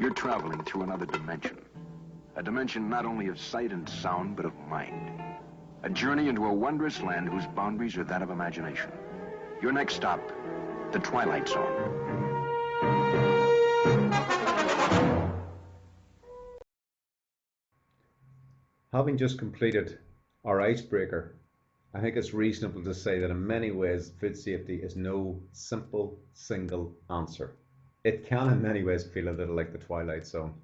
You're traveling through another dimension. A dimension not only of sight and sound, but of mind. A journey into a wondrous land whose boundaries are that of imagination. Your next stop, the Twilight Zone. Having just completed our icebreaker, I think it's reasonable to say that in many ways food safety is no simple single answer. It can in many ways feel a little like the Twilight Zone.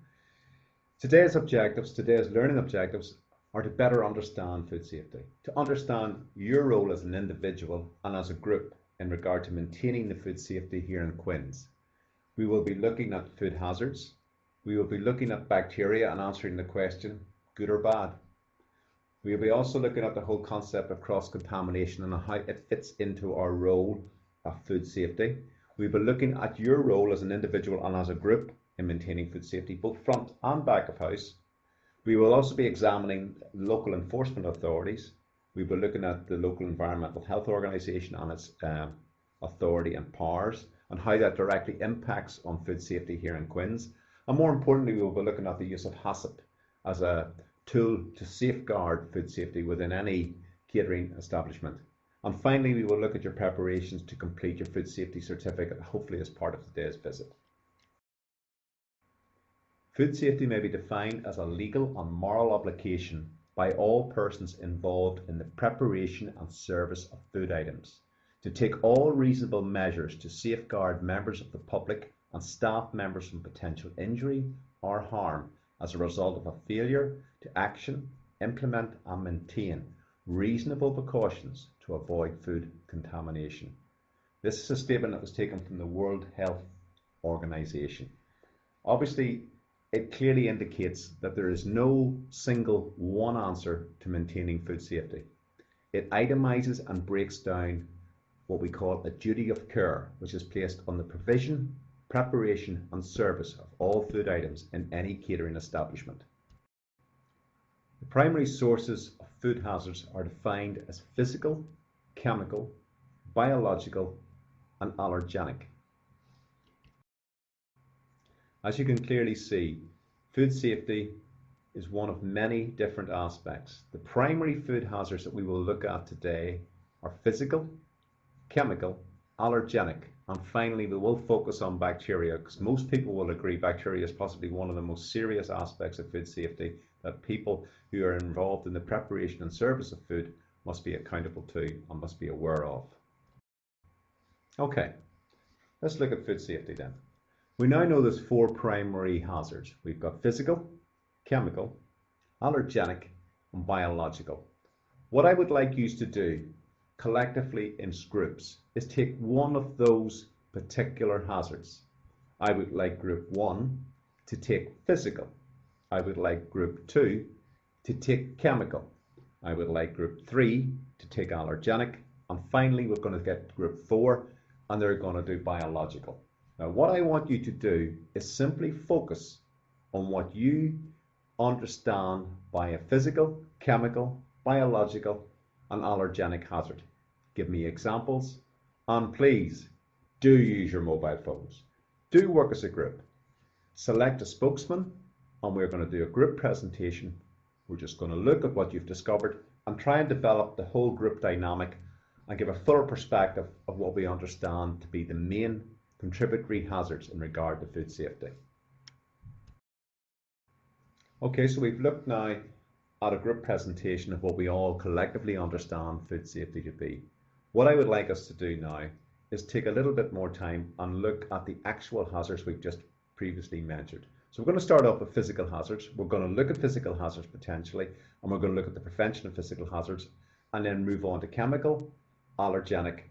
Today's learning objectives are to better understand food safety, to understand your role as an individual and as a group in regard to maintaining the food safety here in Quins. We will be looking at food hazards. We will be looking at bacteria and answering the question, good or bad. We will be also looking at the whole concept of cross-contamination and how it fits into our role of food safety. We'll be looking at your role as an individual and as a group in maintaining food safety, both front and back of house. We will also be examining local enforcement authorities. We'll be looking at the local environmental health organisation and its authority and powers, and how that directly impacts on food safety here in Quins. And more importantly, we will be looking at the use of HACCP as a tool to safeguard food safety within any catering establishment. And finally, we will look at your preparations to complete your food safety certificate, hopefully as part of today's visit. Food safety may be defined as a legal and moral obligation by all persons involved in the preparation and service of food items to take all reasonable measures to safeguard members of the public and staff members from potential injury or harm as a result of a failure to action, implement and maintain reasonable precautions to avoid food contamination. This is a statement that was taken from the World Health Organization. Obviously, it clearly indicates that there is no single one answer to maintaining food safety. It itemizes and breaks down what we call a duty of care, which is placed on the provision, preparation and service of all food items in any catering establishment. The primary sources of food hazards are defined as physical, chemical, biological and allergenic. As you can clearly see, food safety is one of many different aspects. The primary food hazards that we will look at today are physical, chemical, allergenic, and finally we will focus on bacteria, because most people will agree bacteria is possibly one of the most serious aspects of food safety that people who are involved in the preparation and service of food must be accountable to and must be aware of. Okay, let's look at food safety then. We now know there's four primary hazards. We've got physical, chemical, allergenic and biological. What I would like you to do collectively in groups is take one of those particular hazards. I would like group 1 to take physical. I would like group 2 to take chemical. I would like group 3 to take allergenic, and finally we're going to get group 4 and they're going to do biological. Now what I want you to do is simply focus on what you understand by a physical, chemical, biological and allergenic hazard. Give me examples, and please do use your mobile phones. Do work as a group. Select a spokesman and we're going to do a group presentation. We're just going to look at what you've discovered and try and develop the whole group dynamic and give a fuller perspective of what we understand to be the main contributory hazards in regard to food safety. Okay, so we've looked now at a group presentation of what we all collectively understand food safety to be. What I would like us to do now is take a little bit more time and look at the actual hazards we've just previously mentioned. So we're going to start off with physical hazards. We're going to look at physical hazards potentially, and we're going to look at the prevention of physical hazards, and then move on to chemical, allergenic,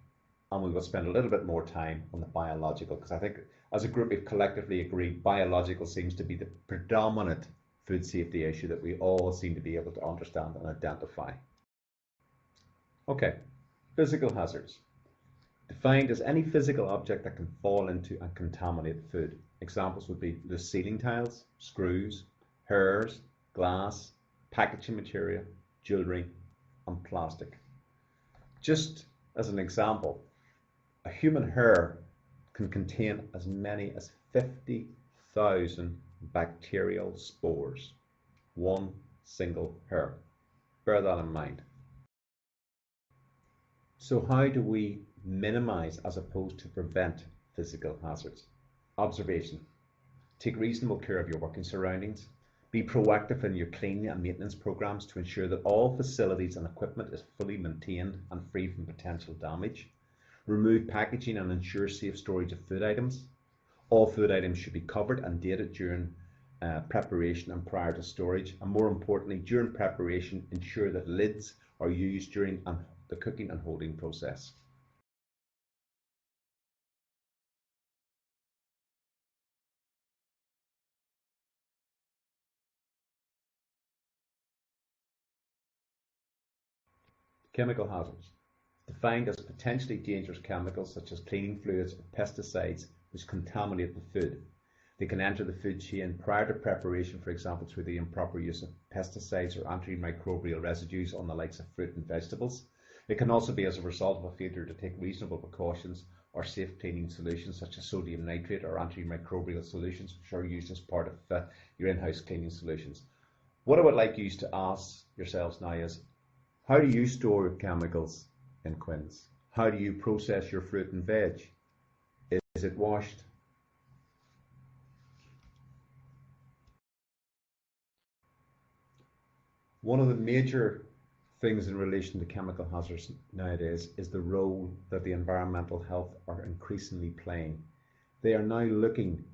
and we will spend a little bit more time on the biological, because I think as a group we've collectively agreed biological seems to be the predominant food safety issue that we all seem to be able to understand and identify. Okay, physical hazards. Defined as any physical object that can fall into and contaminate food. Examples would be the ceiling tiles, screws, hairs, glass, packaging material, jewellery and plastic. Just as an example, a human hair can contain as many as 50,000 bacterial spores. One single hair. Bear that in mind. So how do we minimize as opposed to prevent physical hazards? Observation. Take reasonable care of your working surroundings. Be proactive in your cleaning and maintenance programs to ensure that all facilities and equipment is fully maintained and free from potential damage. Remove packaging and ensure safe storage of food items. All food items should be covered and dated during preparation and prior to storage. And more importantly, during preparation, ensure that lids are used during the cooking and holding process. Chemical hazards. Defined as potentially dangerous chemicals such as cleaning fluids or pesticides which contaminate the food. They can enter the food chain prior to preparation, for example, through the improper use of pesticides or antimicrobial residues on the likes of fruit and vegetables. It can also be as a result of a failure to take reasonable precautions or safe cleaning solutions such as sodium nitrate or antimicrobial solutions, which are used as part of your in-house cleaning solutions. What I would like you to ask yourselves now is, how do you store chemicals in Quinns? How do you process your fruit and veg? Is it washed? One of the major things in relation to chemical hazards nowadays is the role that the environmental health are increasingly playing. They are now looking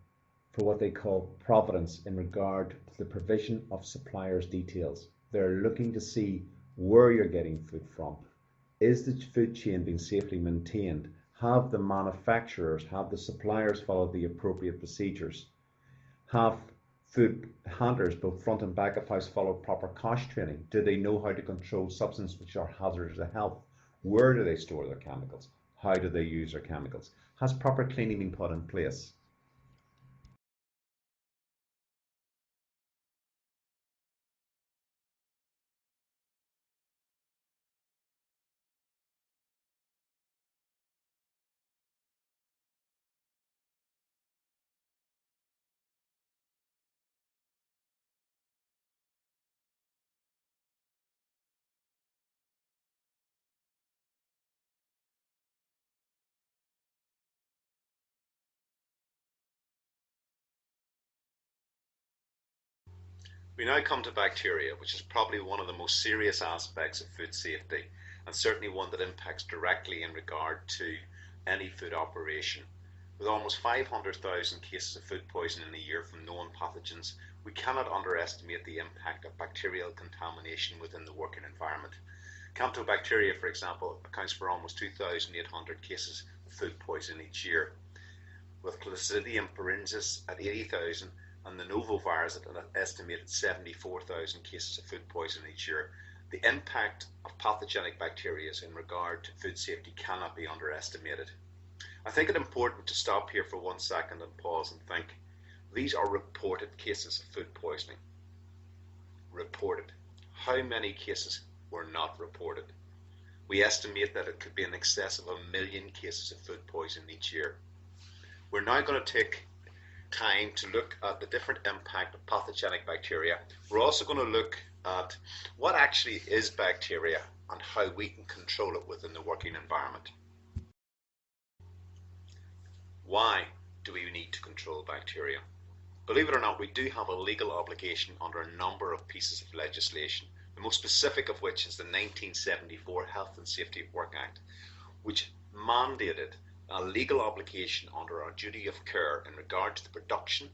for what they call provenance in regard to the provision of suppliers' details. They're looking to see where you're getting food from. Is the food chain being safely maintained? Have the manufacturers, have the suppliers followed the appropriate procedures? Have food handlers, both front and back of house, follow proper COSH training? Do they know how to control substances which are hazardous to health? Where do they store their chemicals? How do they use their chemicals? Has proper cleaning been put in place? We now come to bacteria, which is probably one of the most serious aspects of food safety, and certainly one that impacts directly in regard to any food operation. With almost 500,000 cases of food poisoning a year from known pathogens, we cannot underestimate the impact of bacterial contamination within the working environment. Campylobacteria, for example, accounts for almost 2,800 cases of food poisoning each year, with Clostridium pharyngeus at 80,000 and the novovirus at an estimated 74,000 cases of food poisoning each year. The impact of pathogenic bacteria in regard to food safety cannot be underestimated. I think it important to stop here for 1 second and pause and think. These are reported cases of food poisoning. Reported. How many cases were not reported? We estimate that it could be in excess of 1 million cases of food poisoning each year. We're now going to take time to look at the different impact of pathogenic bacteria. We're also going to look at what actually is bacteria and how we can control it within the working environment. Why do we need to control bacteria? Believe it or not, we do have a legal obligation under a number of pieces of legislation, the most specific of which is the 1974 Health and Safety at Work Act, which mandated a legal obligation under our duty of care in regard to the production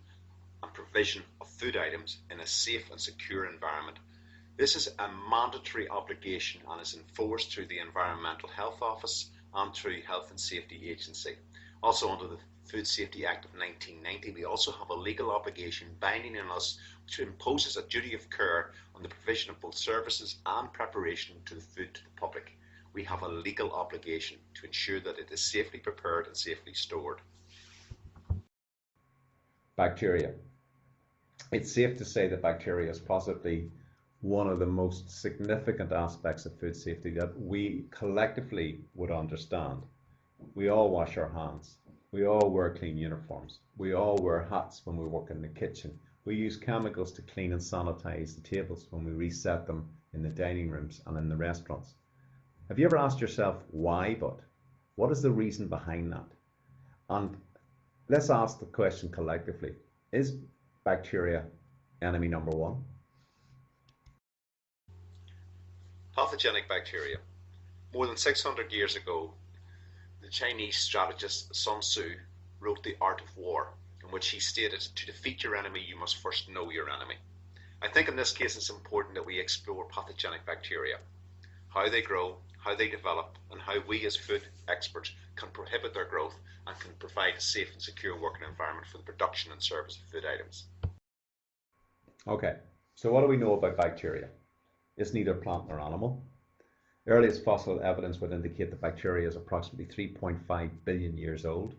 and provision of food items in a safe and secure environment. This is a mandatory obligation and is enforced through the Environmental Health Office and through Health and Safety Agency. Also under the Food Safety Act of 1990, we also have a legal obligation binding on us which imposes a duty of care on the provision of both services and preparation to the food to the public. We have a legal obligation to ensure that it is safely prepared and safely stored. Bacteria. It's safe to say that bacteria is possibly one of the most significant aspects of food safety that we collectively would understand. We all wash our hands. We all wear clean uniforms. We all wear hats when we work in the kitchen. We use chemicals to clean and sanitize the tables when we reset them in the dining rooms and in the restaurants. Have you ever asked yourself why, but what is the reason behind that? And let's ask the question collectively. Is bacteria enemy number one? Pathogenic bacteria. More than 600 years ago, the Chinese strategist Sun Tzu wrote The Art of War, in which he stated, "To defeat your enemy, you must first know your enemy." I think in this case it's important that we explore pathogenic bacteria, how they grow, how they develop, and how we as food experts can prohibit their growth and can provide a safe and secure working environment for the production and service of food items. Okay, so what do we know about bacteria? It's neither plant nor animal. The earliest fossil evidence would indicate that bacteria is approximately 3.5 billion years old,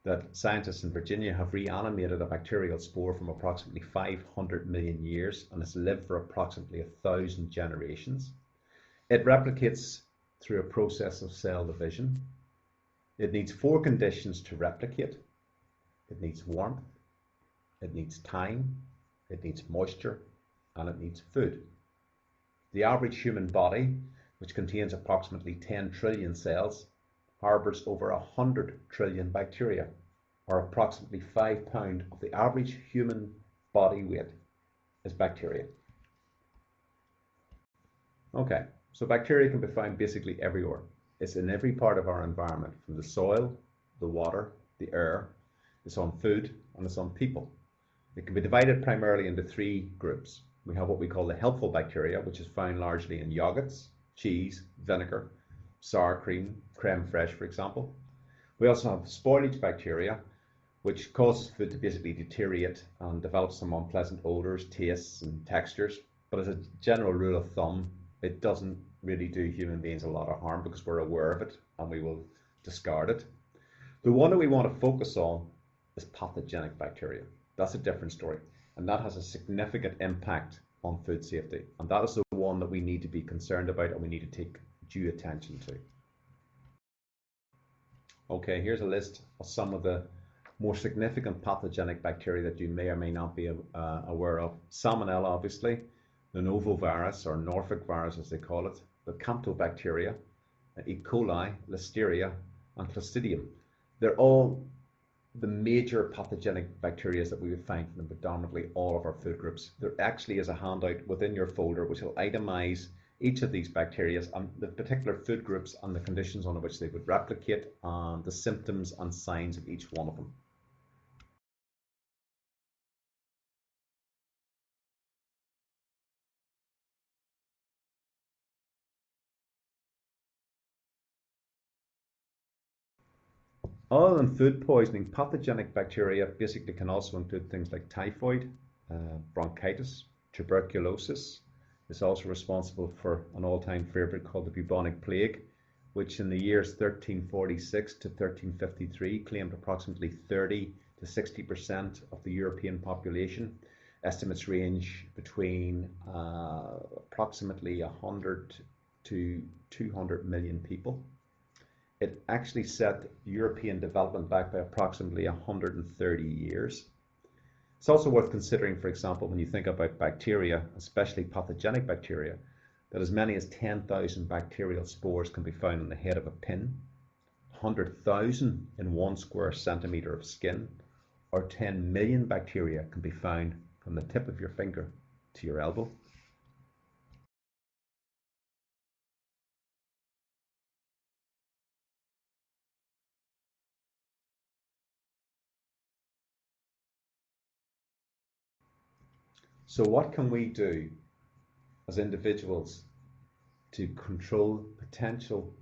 that scientists in Virginia have reanimated a bacterial spore from approximately 500 million years and has lived for approximately 1,000 generations. It replicates through a process of cell division. It needs 4 conditions to replicate. It needs warmth, it needs time, it needs moisture, and it needs food. The average human body, which contains approximately 10 trillion cells, harbours over 100 trillion bacteria, or approximately 5 pounds of the average human body weight is bacteria. Okay, so bacteria can be found basically everywhere. It's in every part of our environment, from the soil, the water, the air. It's on food, and it's on people. It can be divided primarily into 3 groups. We have what we call the helpful bacteria, which is found largely in yogurts, cheese, vinegar, sour cream, creme fraiche, for example. We also have spoilage bacteria, which causes food to basically deteriorate and develop some unpleasant odors, tastes, and textures. But as a general rule of thumb, it doesn't really do human beings a lot of harm because we're aware of it and we will discard it. The one that we want to focus on is pathogenic bacteria. That's a different story, and that has a significant impact on food safety, and that is the one that we need to be concerned about and we need to take due attention to. Okay, here's a list of some of the more significant pathogenic bacteria that you may or may not be aware of. Salmonella, obviously, the novovirus, or Norfolk virus as they call it, the Campylobacteria, E. coli, Listeria, and Clostridium. They're all the major pathogenic bacteria that we would find in predominantly all of our food groups. There actually is a handout within your folder which will itemize each of these bacteria and the particular food groups and the conditions under which they would replicate and the symptoms and signs of each one of them. Other than food poisoning, pathogenic bacteria basically can also include things like typhoid, bronchitis, tuberculosis. It's also responsible for an all-time favorite called the bubonic plague, which in the years 1346 to 1353 claimed approximately 30 to 60% of the European population. Estimates range between approximately 100 to 200 million people. It actually set European development back by approximately 130 years. It's also worth considering, for example, when you think about bacteria, especially pathogenic bacteria, that as many as 10,000 bacterial spores can be found on the head of a pin, 100,000 in 1 square centimetre of skin, or 10 million bacteria can be found from the tip of your finger to your elbow. So what can we do as individuals to control potential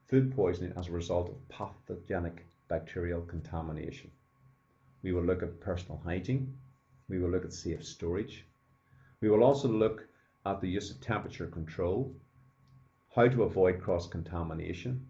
food poisoning as a result of pathogenic bacterial contamination? We will look at personal hygiene. We will look at safe storage. We will also look at the use of temperature control, how to avoid cross-contamination,